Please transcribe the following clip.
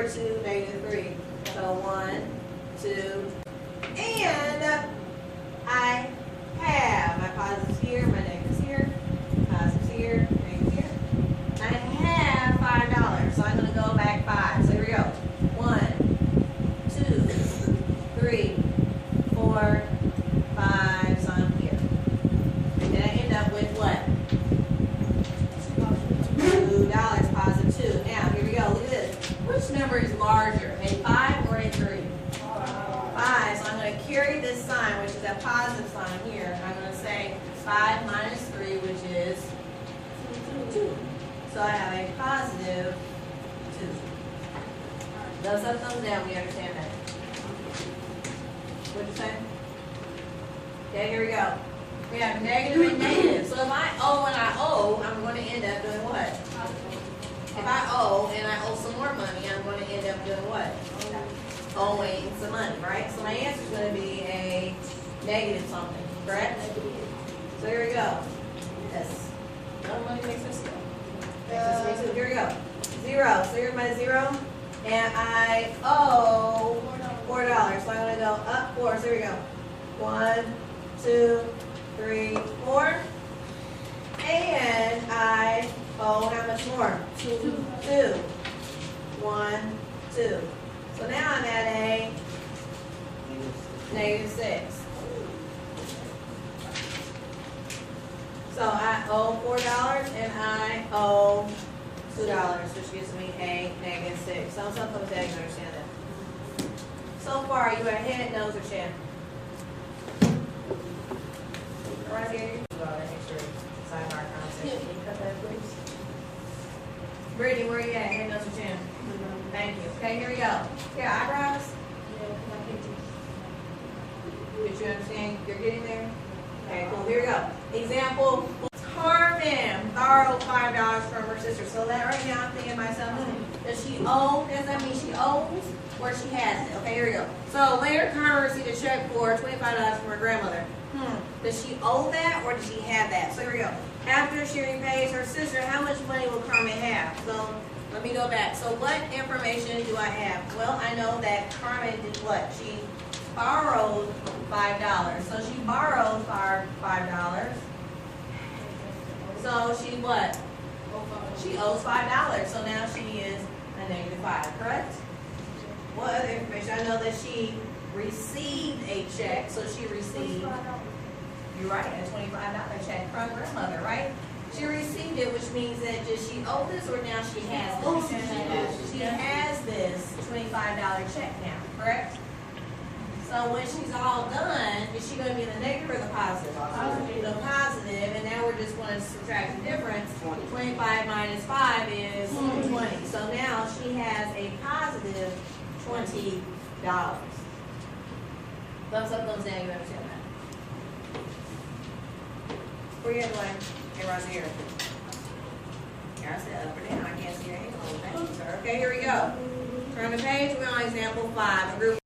or 2, -3. So 1, 2, and I have my positives here, my negatives here, positives here, negatives here. I have $5, so I'm going to go back 5. So here we go. 1, 2, 3, 4, 5. So I'm here. And then I end up with what? $2, positive 2. Now here we go. Look at this. Which number is larger, a 5 or a 3? 5. So I'm going to carry this sign, which is a positive sign here. I'm going to say 5 minus 3, which is 2. So I have a positive 2. Thumbs up, thumbs down. We understand that. What'd you say? Okay, here we go. We have negative and negative. So if I owe and I owe, I'm going to end up doing what? If I owe and I owe some more money, I'm going to end up doing what? Owing some money, right? So my answer is going to be a negative something, correct? So here we go. Yes. No money makes us go. Here we go. 0. So here's my 0. And I owe $4. So I'm going to go up 4. So here we go. 1, 2, 3, 4. And I owe how much more? 2. 1, 2. So now I'm at a -6. So I owe $4 and I owe $2, which gives me a -6. So sometimes you understand that. So far, are you ahead, nose, or chin? Right here, you can go ahead and make sure sidebar concept. Can you cut that, please? Brittany, where are you at? Head, nose, or chin? Thank you. Okay, here we go. Here, eyebrows. Did you understand? You're getting there? Okay, cool. Here we go. Example. Carmen borrowed $5 from her sister. So that right now I'm thinking to myself, does she owe? Does that mean she owes or she has it? Okay, here we go. So later Carmen received a check for $25 from her grandmother. Does she owe that or does she have that? So here we go. After she repays her sister, how much money will Carmen have? So let me go back. So what information do I have? Well, I know that Carmen did what? She borrowed $5. So she borrowed $5. So she what? She owes $5. So now she is a -5, correct? What other information? I know that she received a check. So she received, you're right, a $25 check from grandmother, right? She received it, which means that does she owe this or now she has this? She has this $25 check now, correct? So when she's all done, is she going to be in the negative or the positive? The positive, and now we're just going to subtract the difference. 25 minus 5 is 20. So now she has a positive $20. Thumbs up, thumbs down, you understand that? Where you at, Dwayne? Everyone's here. Here, I said up or down. I can't see your hand. Thank you, sir. Okay, here we go. Turn the page. We're on example 5. A group